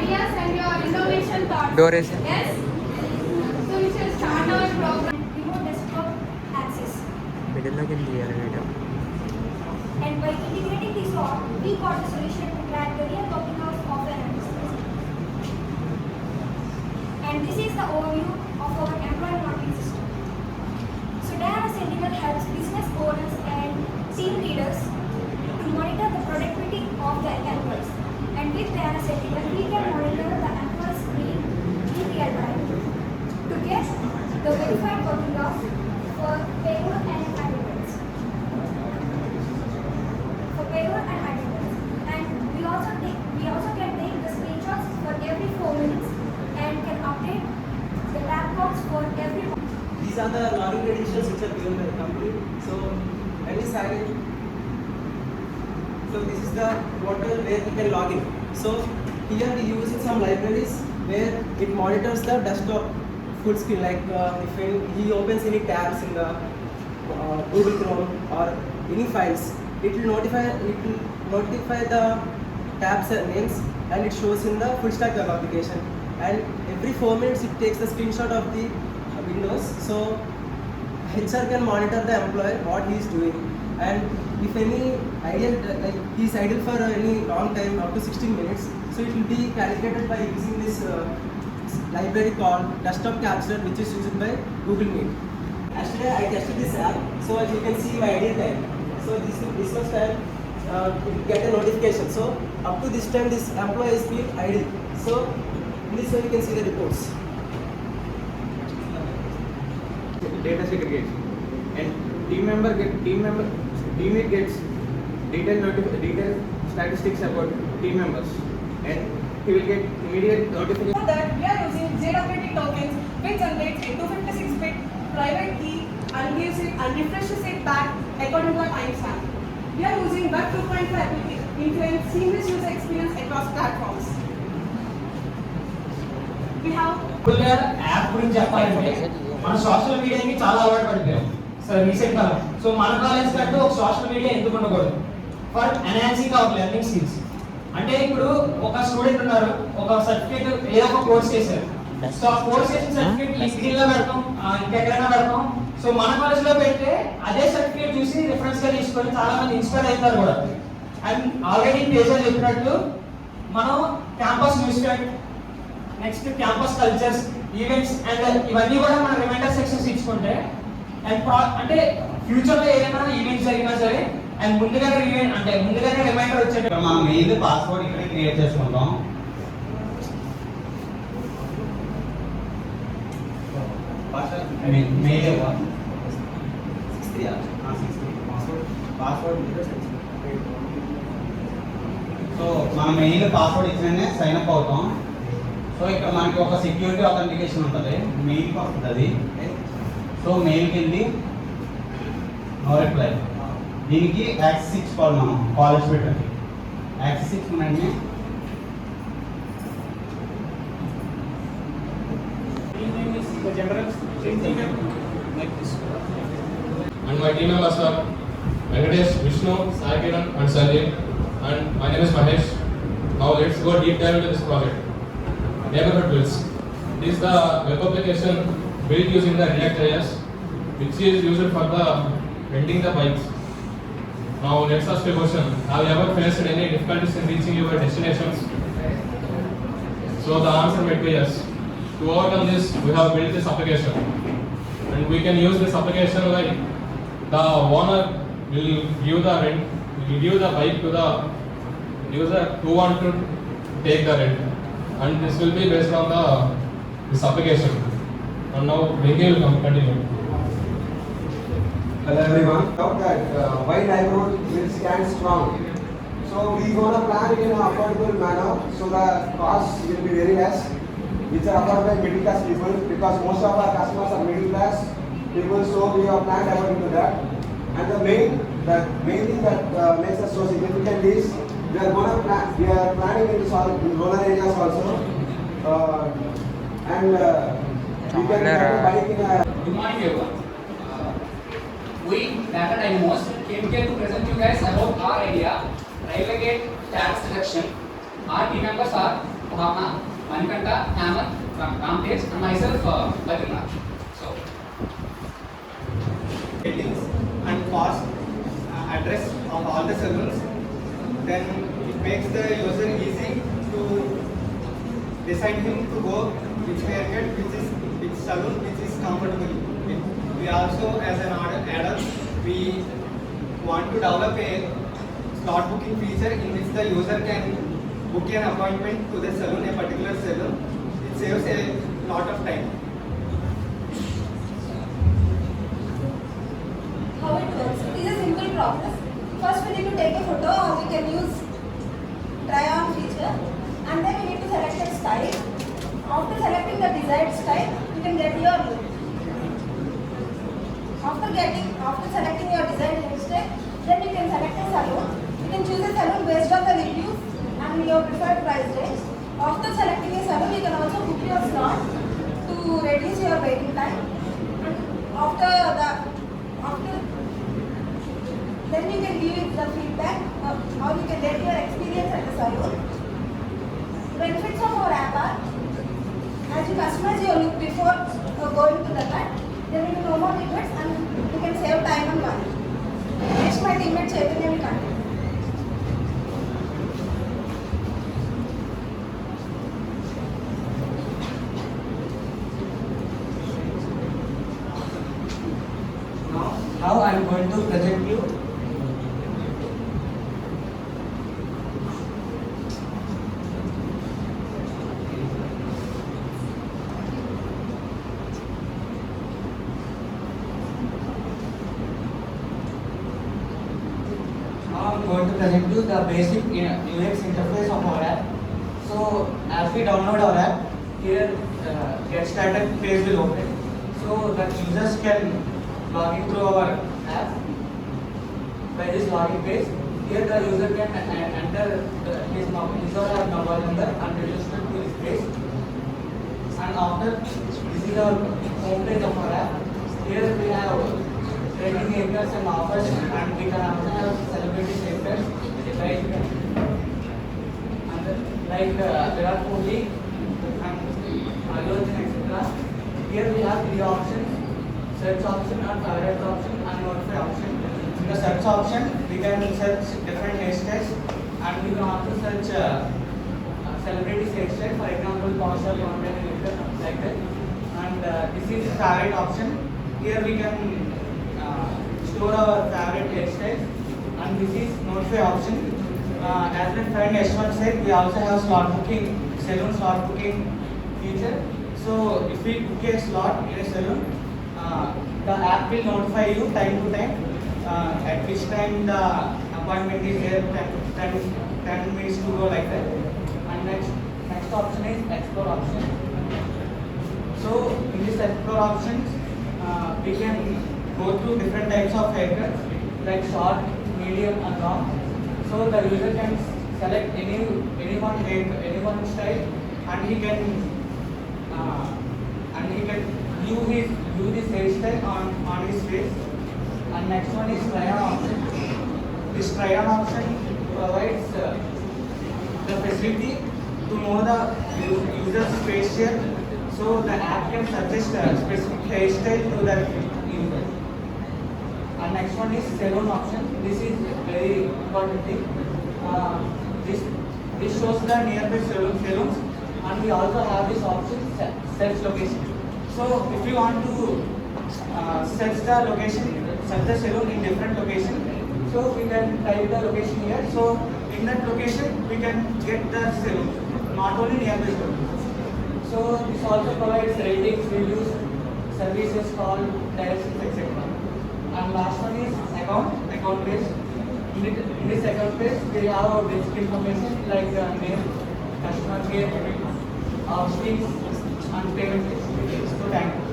ideas and your innovation thoughts. Duration. Yes? So we shall start our program. Remote desktop access. మిడిల్లోకి వెళ్ళి తీయాలి video. And by integrating this all, we got the solution to crack the real working of software and business. And this is the overview of our employee monitoring system. So Diana Sentinel helps business owners and team leaders to monitor the productivity of their employees. And with Diana Sentinel, we can monitor the employees' need in real time to get the verified working hours for payroll and attendance. For payroll and attendance. And we also can take the screenshots for every 4 minutes and can update the tab box for every. These are the login credentials which are given by the company. So when we sign in, so this is the portal where we can log in. So here we use some libraries where it monitors the desktop full screen. Like if he opens any tabs in the Google Chrome or any files, it will notify the tabs and names, and it shows in the full stack web application. And every 4 minutes it takes the screenshot of the windows, so HR can monitor the employee what he is doing. And if any idle, like he is idle for any long time up to 16 minutes, so it will be calculated by using this library called desktop capture, which is used by Google Meet. Yesterday I tested this app, so as you can see my idle time. So this much time it will get a notification. So up to this time this employee is been idle. So in this way you can see the reports. Data segregation, and teammate gets detailed statistics about team members, and he will get immediate notification. For that, we are using JWT tokens, which generates a 256-bit private key and gives it and refreshes it back according to a timestamp. We are using Web 2.5 application, ensuring seamless user experience across platforms. We have app గురించి చెప్పాలంటే మన social మీడియాకి చాలా అలవాటు పడిపోయాం sir recent కాలం. So మన college కంటూ ఒక సోషల్ మీడియా ఎందుకు ఉండకూడదు for enhancing hour learning skills. అంటే ఇప్పుడు ఒక స్టూడెంట్ ఉన్నారు, ఒక సర్టిఫికేట్ ఏదో ఒక కోర్స్ చేశారు. సో ఆ కోర్స్ చేసిన సర్టిఫికేట్ లింక్డ్ఇన్ లో పెడతాం, ఇంకెక్కడైనా పెడతాం. సో మన కాలేజ్ లో పెడితే అదే సర్టిఫికేట్ చూసి రిఫరెన్స్ గా తీసుకొని చాలా మంది ఇన్స్పైర్ అవుతారు కూడా. అండ్ ఆల్రెడీ తేజ చెప్పినట్టు మనం campus news paper, next campus cultures, events and ఇవన్నీ కూడా మన రిమైండర్ సెక్షన్స్ ఇచ్చుకుంటే అండ్ అంటే ఫ్యూచర్ లో ఏదైనా ఈవెంట్స్ జరిగినా సరే అండ్ ముందుగానే రిమైండర్ వచ్చేది. మనం మెయిల్ పాస్వర్డ్ ఇక్కడ క్రియేట్ చేసుకుంటాం. Mail password. సో మన మెయిల్ పాస్వర్డ్ ఇచ్చినే సైన్ అప్ అవుతాం. సో ఇక్కడ మనకి ఒక సెక్యూరిటీ అథెంటికేషన్ ఉంటుంది, మెయిల్కి వస్తుంది అది. సో మెయిల్కి వెళ్ళి నో రిప్లై, దీనికి యాక్సెస్ ఇచ్చుకోవాలి మనం కాలేజ్ పెట్టండి. యాక్సెస్ ఇచ్చుకున్నట్టే and my team members are Venkatesh, Vishnu, Sai Kiran and Sanjay, and my name is Mahesh. Now let's go deep dive into this project. Neighborhood Builds. This is the web application built using the React.js, which is used for the renting the bikes. Now let's ask a question. Have you ever faced any difficulties in reaching your destinations? So the answer might be yes. To overcome this, we have built this application, and we can use this application like the owner will give the rent, will give the bike to the user who want to take the rent, and this will be based on this application. And now Vinky will continue. Hello everyone. Now that why neighborhood will stand strong. So we gonna plan it in an affordable manner, so the cost will be very less, which are afforded by middle class people, because most of our customers are middle class people. So we have planned according to that. And the main thing that makes us so significant is we are planning in rural areas also, and we can bike in a. Good morning everyone. We, Data Dynamos, came here to present you guys about our idea, Railway Gate Tax Reduction. Our team members are Bhavna, Manikanta, Hamad, Ramtesh, and myself, Bhadranath. So, Settings and fast address of all the salons, then it makes the user easy to decide him to go which haircut, which salon which is comfortable with. We also, as an add-on, we want to develop a slot booking feature in which the user can book an appointment to the salon, a particular salon. It saves a lot of time. How it works? It is a simple process. First we need to take a photo, or we can use try on feature, and then we need to select a style. After selecting the desired style, you can get your look. After selecting your desired hairstyle, then you can select a salon. You can choose a salon based on the reviews and your preferred price range. After selecting a salon, you can also book your slot to reduce your waiting time. Then you can give the feedback how you can get your experience at the salon. Benefits of our app are, as you customize your look before going to the cut, there will be no more regrets and you can save time and money. Next, my teammate Chaitanya will continue. Now I am going to present you the basic UX interface of our app. So as we download our app, here get started page will open. So that users can log in through our app by this login page. Here the user can enter his or her mobile number and register to this page. And after, this is our home page of our app. Here we have trading haircuts and offers, and we can also have celebrity haircuts like Virat Kohli and Allu Arjun, etc. Here we have three options: search option, and favorite option, and notify option. In the search option, we can search different hairstyles, and we can also search celebrity hairstyle, for example, Paushal, like that. And this is favorite option. Here we can store our favorite hairstyles, and this is notify option. As my friend Yashwant said, we also have slot booking, salon slot booking feature. So if we book a slot in a salon, the app will notify you time to time at which time the appointment is there, 10 minutes to go, like that. And next option is explore option. So in this explore options, we can go through different types of haircuts like short, medium, and long. So the user can select any one style, and he can view this hairstyle on his face. And next one is try on option. This try on option provides the facility to know the user's facial, so the app can suggest a specific hairstyle to the user. And next one is salon option. This is very important thing. This shows the nearby salons, and we also have this option search location. So if you want to search the location, search the salon in different location, so we can type the location here. So in that location we can get the salon, not only nearby salon. So this also provides ratings, reviews, services, call, directions, etc. And last one is account page. In this account page, we have our basic information like name, customer care, outings, and payment. So thank you.